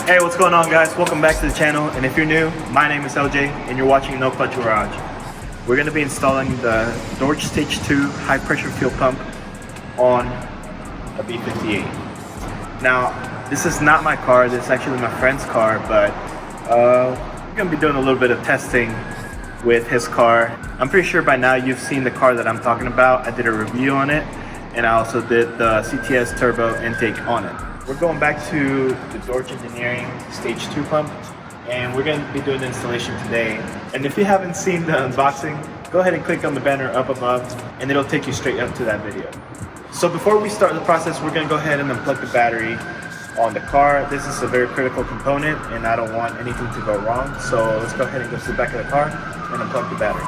Hey, what's going on, guys? Welcome back to the channel, and if you're new, my name is LJ and you're watching NoClutch Garage. We're going to be installing the Dorch Stage 2 high pressure fuel pump on a B58. Now, this is not my car, this is actually my friend's car, but we're going to be doing a little bit of testing with his car. I'm pretty sure by now you've seen the car that I'm talking about. I did a review on it, and I also did the CTS turbo intake on it. We're going back to the Dorch Engineering Stage 2 pump, and we're going to be doing the installation today. And if you haven't seen the unboxing, go ahead and click on the banner up above, and it'll take you straight up to that video. So before we start the process, we're going to go ahead and unplug the battery on the car. This is a very critical component, and I don't want anything to go wrong. So let's go ahead and go to the back of the car and unplug the battery.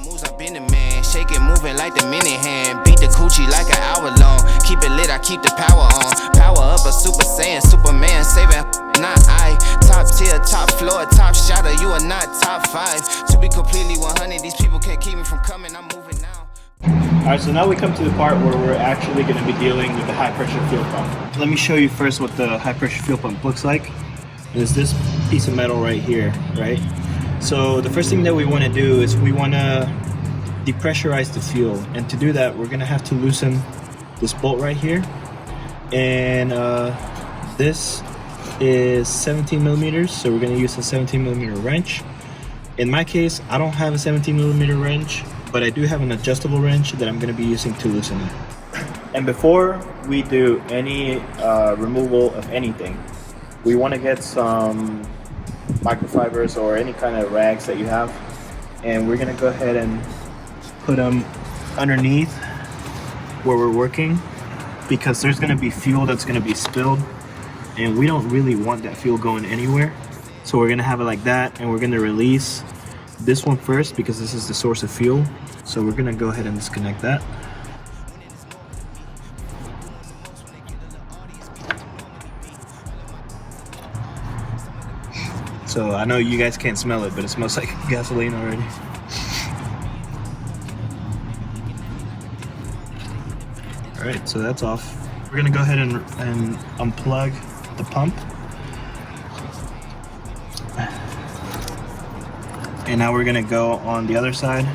Moves, I've been the man, shake it, moving like the mini hand, beat the coochie like an hour long, keep it lit, I keep the power on, power up a Super Saiyan, Superman, saving, not I, top tier, top floor, top shotter, you are not top 5, to be completely 100, these people can't keep me from coming, I'm moving now. Alright, so now we come to the part where we're actually going to be dealing with the high pressure fuel pump. Let me show you first what the high pressure fuel pump looks like. It's this piece of metal right here, right? So the first thing that we want to do is we want to depressurize the fuel, and to do that we're going to have to loosen this bolt right here, and this is 17 millimeters, so we're going to use a 17 millimeter wrench. In my case, I don't have a 17 millimeter wrench, but I do have an adjustable wrench that I'm going to be using to loosen it. And before we do any removal of anything, we want to get some microfibers or any kind of rags that you have, and we're gonna go ahead and put them underneath where we're working, because there's gonna be fuel that's gonna be spilled, and we don't really want that fuel going anywhere. So we're gonna have it like that, and we're gonna release this one first because this is the source of fuel. So we're gonna go ahead and disconnect that. So I know you guys can't smell it, but it smells like gasoline already. Alright, so that's off. We're gonna go ahead and unplug the pump. And now we're gonna go on the other side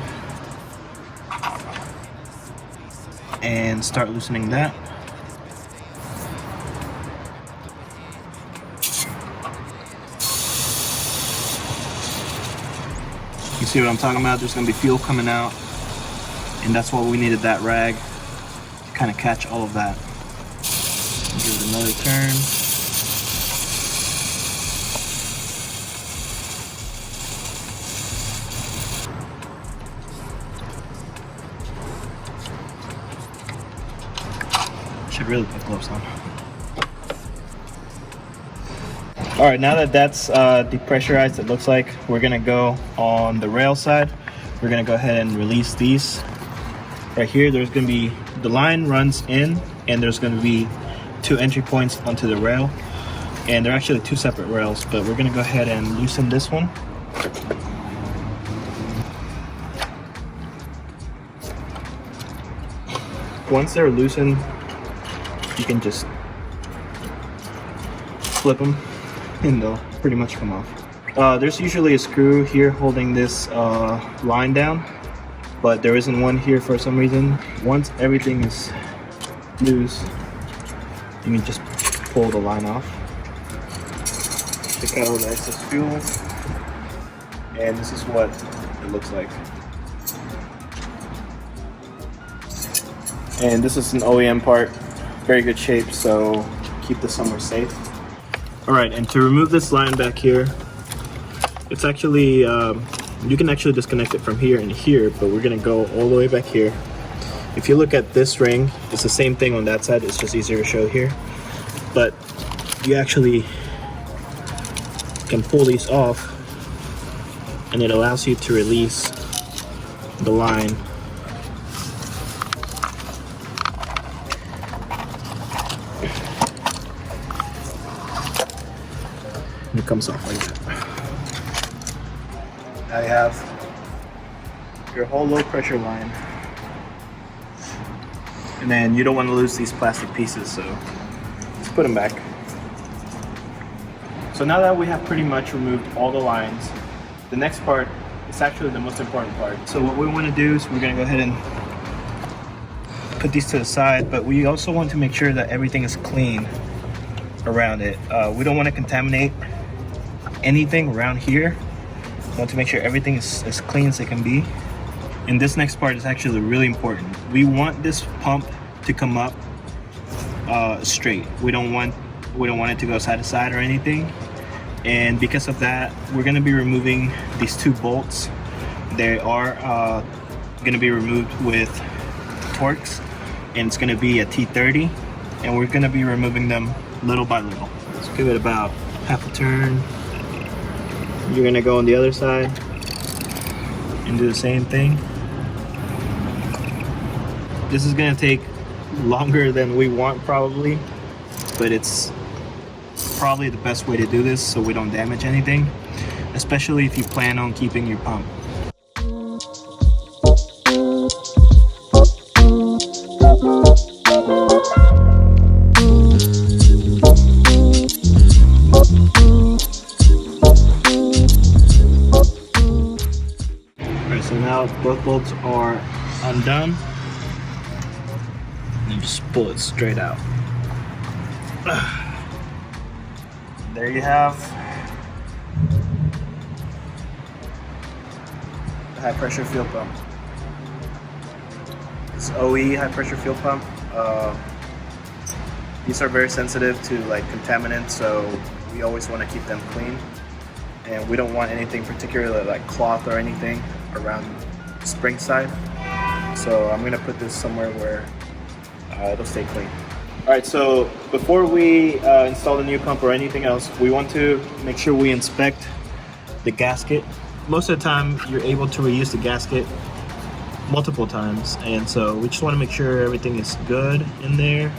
and start loosening that. You see what I'm talking about? There's going to be fuel coming out, and that's why we needed that rag to kind of catch all of that. Give it another turn. Should really put gloves on. Alright, now that that's depressurized, it looks like we're going to go on the rail side. We're going to go ahead and release these. Right here, there's going to be, the line runs in, and there's going to be 2 entry points onto the rail. And they're actually 2 separate rails, but we're going to go ahead and loosen this one. Once they're loosened, you can just flip them, and they'll pretty much come off. There's usually a screw here holding this line down, but there isn't one here for some reason. Once everything is loose, you can just pull the line off. Take out all the excess fuel, and this is what it looks like. And this is an OEM part, very good shape, so keep this somewhere safe. Alright, and to remove this line back here, it's actually, you can actually disconnect it from here and here, but we're going to go all the way back here. If you look at this ring, it's the same thing on that side, it's just easier to show here. But you actually can pull these off, and it allows you to release the line. And it comes off like that. Now you have your whole low pressure line. And then you don't want to lose these plastic pieces, so let's put them back. So now that we have pretty much removed all the lines, the next part is actually the most important part. So what we want to do is we're going to go ahead and put these to the side, but we also want to make sure that everything is clean around it. We don't want to contaminate anything around here. We want to make sure everything is as clean as it can be. And this next part is actually really important. We want this pump to come up straight. We don't want it to go side to side or anything. And because of that, we're going to be removing these 2 bolts. They are going to be removed with Torx, and it's going to be a T30, and we're going to be removing them little by little. Let's give it about half a turn. You're going to go on the other side and do the same thing. This is going to take longer than we want probably, but it's probably the best way to do this so we don't damage anything, especially if you plan on keeping your pump. Alright, so now both bolts are undone, and just pull it straight out. There you have the high pressure fuel pump. It's OE high pressure fuel pump. These are very sensitive to like contaminants, so we always want to keep them clean. And we don't want anything particularly like cloth or anything around the spring side. So I'm gonna put this somewhere where it'll stay clean. Alright, so before we install the new pump or anything else, we want to make sure we inspect the gasket. Most of the time, you're able to reuse the gasket multiple times, and so we just want to make sure everything is good in there.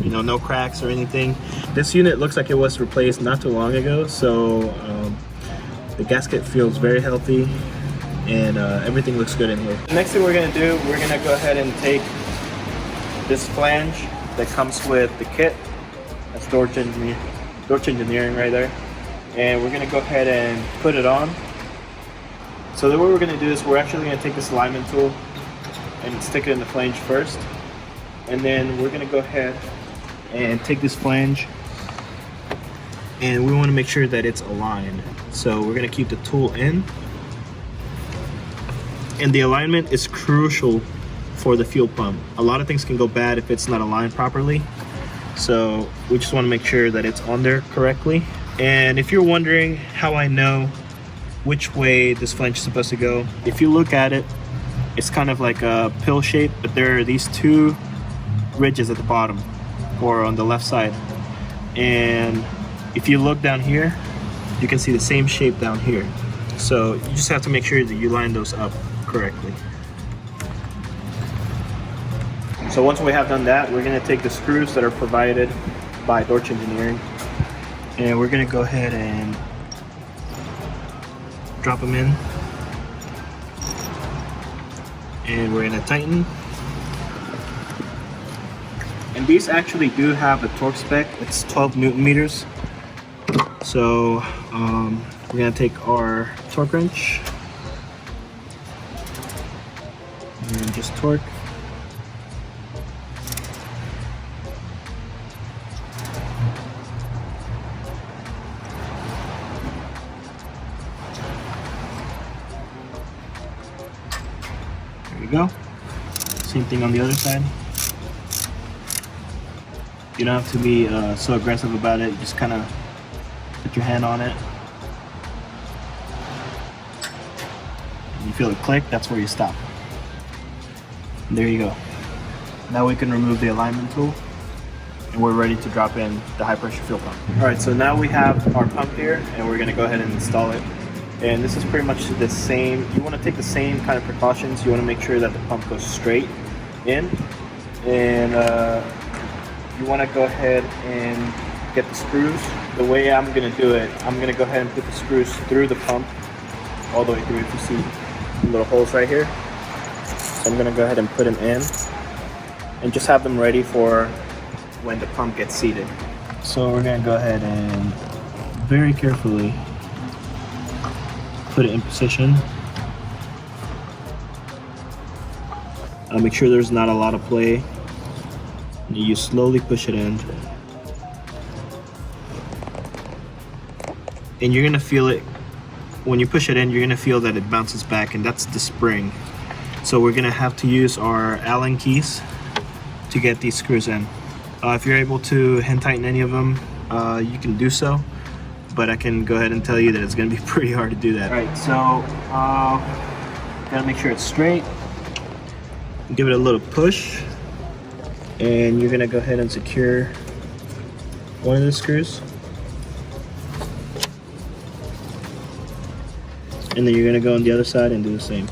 You know, no cracks or anything. This unit looks like it was replaced not too long ago, so the gasket feels very healthy, and everything looks good in here. The next thing we're going to do, we're going to go ahead and take this flange that comes with the kit. That's Dorch Engineering right there. And we're gonna go ahead and put it on. So then what we're gonna do is we're actually gonna take this alignment tool and stick it in the flange first. And then we're gonna go ahead and take this flange, and we wanna make sure that it's aligned. So we're gonna keep the tool in. And the alignment is crucial for the fuel pump. A lot of things can go bad if it's not aligned properly. So we just want to make sure that it's on there correctly. And if you're wondering how I know which way this flange is supposed to go, if you look at it, it's kind of like a pill shape, but there are these 2 ridges at the bottom or on the left side. And if you look down here, you can see the same shape down here. So you just have to make sure that you line those up correctly. So once we have done that, we're going to take the screws that are provided by Dorch Engineering, and we're going to go ahead and drop them in, and we're going to tighten. And these actually do have a torque spec. It's 12 Newton meters. So we're going to take our torque wrench and just torque. There you go. Same thing on the other side. You don't have to be so aggressive about it. You just kind of put your hand on it. You feel it click, that's where you stop. And there you go. Now we can remove the alignment tool, and we're ready to drop in the high pressure fuel pump. All right, so now we have our pump here, and we're gonna go ahead and install it. And this is pretty much the same. You wanna take the same kind of precautions. You wanna make sure that the pump goes straight in, and you wanna go ahead and get the screws. The way I'm gonna do it, I'm gonna go ahead and put the screws through the pump all the way through. If you see the little holes right here. So I'm gonna go ahead and put them in and just have them ready for when the pump gets seated. So we're gonna go ahead and very carefully put it in position. Make sure there's not a lot of play. You slowly push it in. And you're gonna feel it, when you push it in, you're gonna feel that it bounces back, and that's the spring. So we're gonna have to use our Allen keys to get these screws in. If you're able to hand tighten any of them, you can do so, but I can go ahead and tell you that it's gonna be pretty hard to do that. All right, so gotta make sure it's straight. Give it a little push, and you're gonna go ahead and secure one of the screws. And then you're gonna go on the other side and do the same.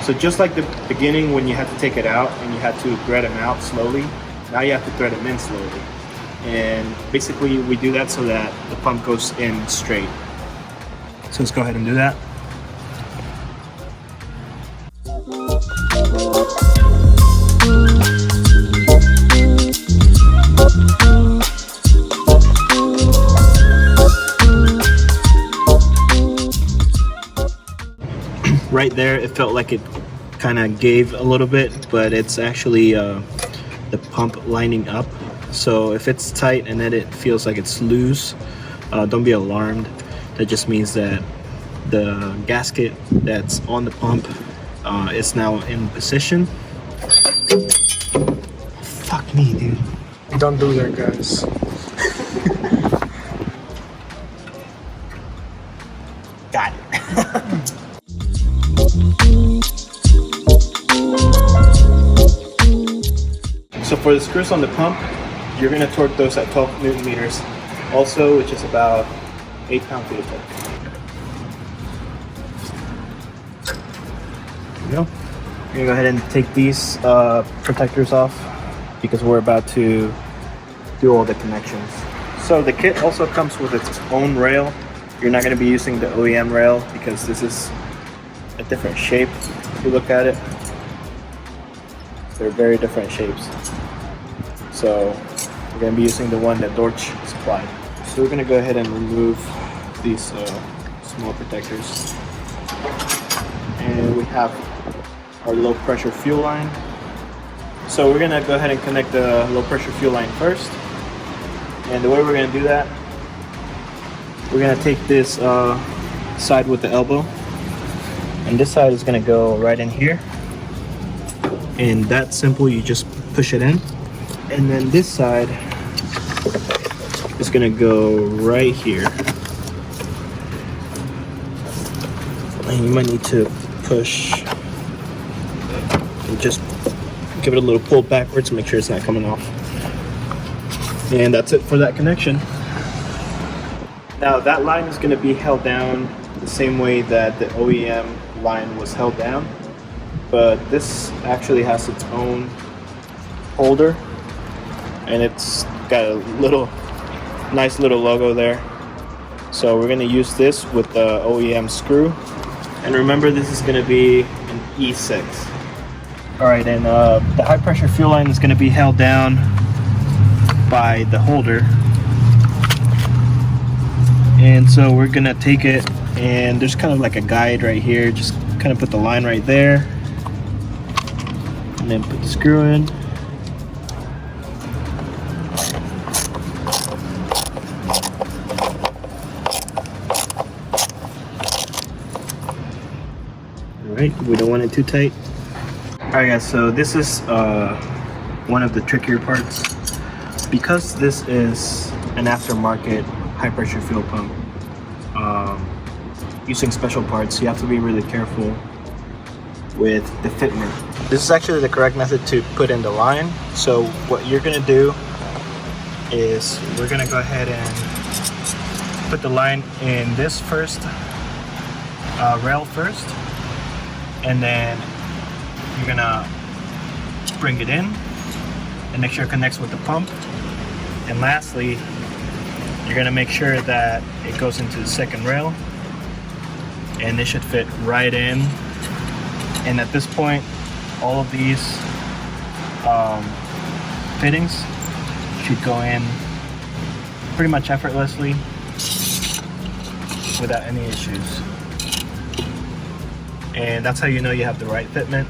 So just like the beginning when you had to take it out and you had to thread them out slowly, now you have to thread them in slowly. And basically we do that so that the pump goes in straight. So let's go ahead and do that. Right there, it felt like it kind of gave a little bit, but it's actually the pump lining up. So if it's tight and then it feels like it's loose, don't be alarmed. That just means that the gasket that's on the pump is now in position. Fuck me, dude. Don't do that, guys. Got it. So for the screws on the pump, you're going to torque those at 12 Newton meters, also, which is about 8 pound-feet of torque. There you go. You're going to go ahead and take these protectors off because we're about to do all the connections. So the kit also comes with its own rail. You're not going to be using the OEM rail because this is a different shape if you look at it. They're very different shapes. So we're going to be using the one that Dorch supplied. So we're going to go ahead and remove these small protectors. And we have our low pressure fuel line. So we're going to go ahead and connect the low pressure fuel line first. And the way we're going to do that, we're going to take this side with the elbow. And this side is going to go right in here. And that's simple, you just push it in. And then this side is going to go right here. And you might need to push and just give it a little pull backwards to make sure it's not coming off. And that's it for that connection. Now that line is going to be held down the same way that the OEM line was held down, but this actually has its own holder, and it's got a nice little logo there. So we're going to use this with the OEM screw, and remember this is going to be an E6. Alright, and the high pressure fuel line is going to be held down by the holder. And so we're gonna take it, and there's kind of like a guide right here. Just kind of put the line right there, and then put the screw in. Alright, we don't want it too tight. Alright guys, so this is one of the trickier parts. Because this is an aftermarket high pressure fuel pump, using special parts, you have to be really careful with the fitment. This is actually the correct method to put in the line. So what you're gonna do is we're gonna go ahead and put the line in this first rail first, and then you're gonna bring it in and make sure it connects with the pump. And lastly, you're gonna make sure that it goes into the second rail, and it should fit right in. And at this point, all of these fittings should go in pretty much effortlessly. without any issues. And that's how you know you have the right fitment.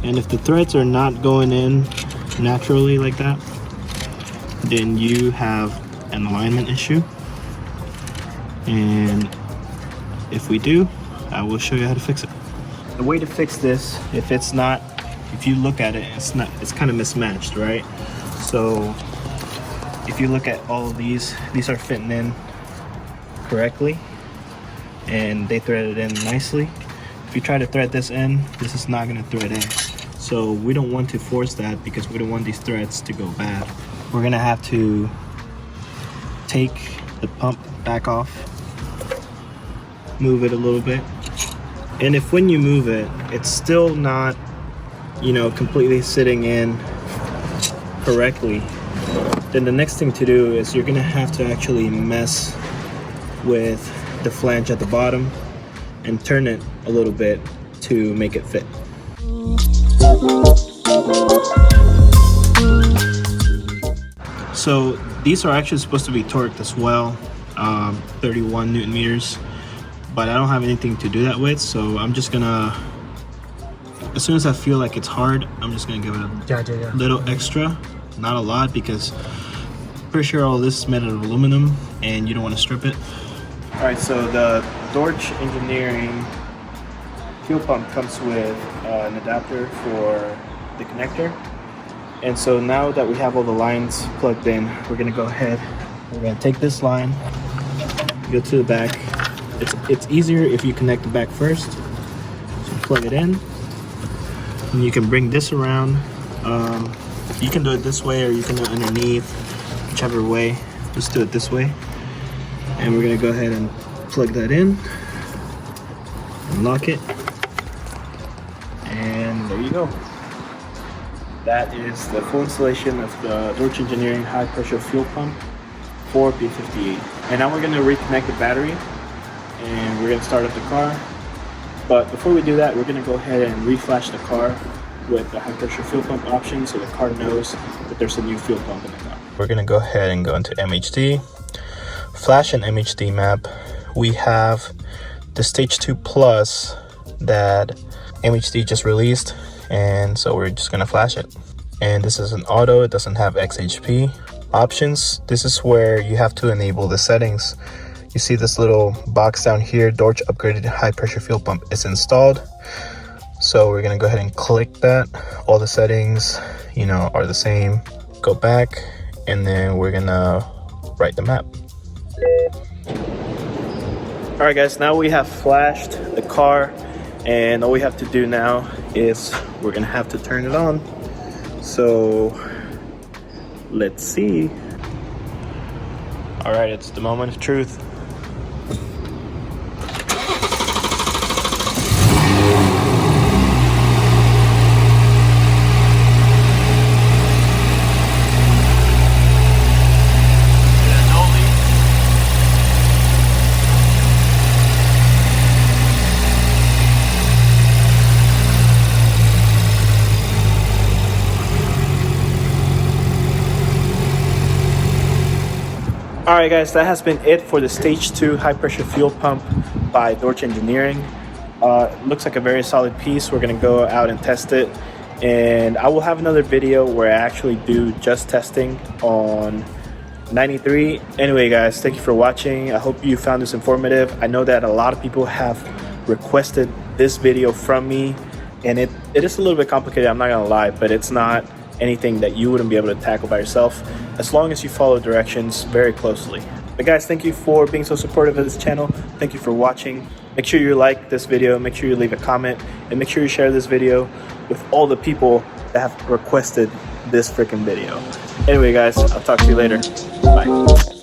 And if the threads are not going in naturally like that, then you have an alignment issue. And if we do, I will show you how to fix it. The way to fix this, if you look at it, it's kind of mismatched, right? So if you look at all of these are fitting in correctly and they threaded in nicely. If you try to thread this in, this is not going to thread in. So we don't want to force that because we don't want these threads to go bad. We're going to have to take the pump back off, move it a little bit. And if when you move it, it's still not, you know, completely sitting in correctly, then the next thing to do is you're gonna have to actually mess with the flange at the bottom and turn it a little bit to make it fit. So these are actually supposed to be torqued as well, 31 Newton meters, but I don't have anything to do that with, so I'm just gonna, as soon as I feel like it's hard, I'm just gonna give it a little extra, not a lot, because I'm pretty sure all this is made out of aluminum and you don't want to strip it. All right, so the Dorch Engineering fuel pump comes with an adapter for the connector. And so now that we have all the lines plugged in, we're gonna go ahead, we're gonna take this line, go to the back. It's easier if you connect the back first. So plug it in, and you can bring this around. You can do it this way or you can do it underneath, whichever way. Let's do it this way. And we're gonna go ahead and plug that in, unlock it, and there you go. That is the full installation of the Dorch Engineering high pressure fuel pump for B58. And now we're gonna reconnect the battery and we're gonna start up the car. But before we do that, we're gonna go ahead and reflash the car with the high pressure fuel pump option so the car knows that there's a new fuel pump in the car. We're gonna go ahead and go into MHD, flash an MHD map. We have the stage 2 plus that MHD just released, and so we're just gonna flash it. And this is an auto, it doesn't have XHP options. This is where you have to enable the settings. You see this little box down here, Dorch upgraded high pressure fuel pump is installed. So we're gonna go ahead and click that. All the settings, you know, are the same. Go back, and then we're gonna write the map. All right guys, now we have flashed the car, and all we have to do now is we're gonna have to turn it on. So let's see. All right, it's the moment of truth. Alright guys, that has been it for the stage 2 high pressure fuel pump by Dorch Engineering. Looks like a very solid piece. We're going to go out and test it, and I will have another video where I actually do just testing on 93. Anyway guys, thank you for watching. I hope you found this informative. I know that a lot of people have requested this video from me, and it is a little bit complicated, I'm not gonna lie, but it's not anything that you wouldn't be able to tackle by yourself as long as you follow directions very closely. But guys, thank you for being so supportive of this channel. Thank you for watching. Make sure you like this video, make sure you leave a comment, and make sure you share this video with all the people that have requested this freaking video. Anyway guys, I'll talk to you later. Bye.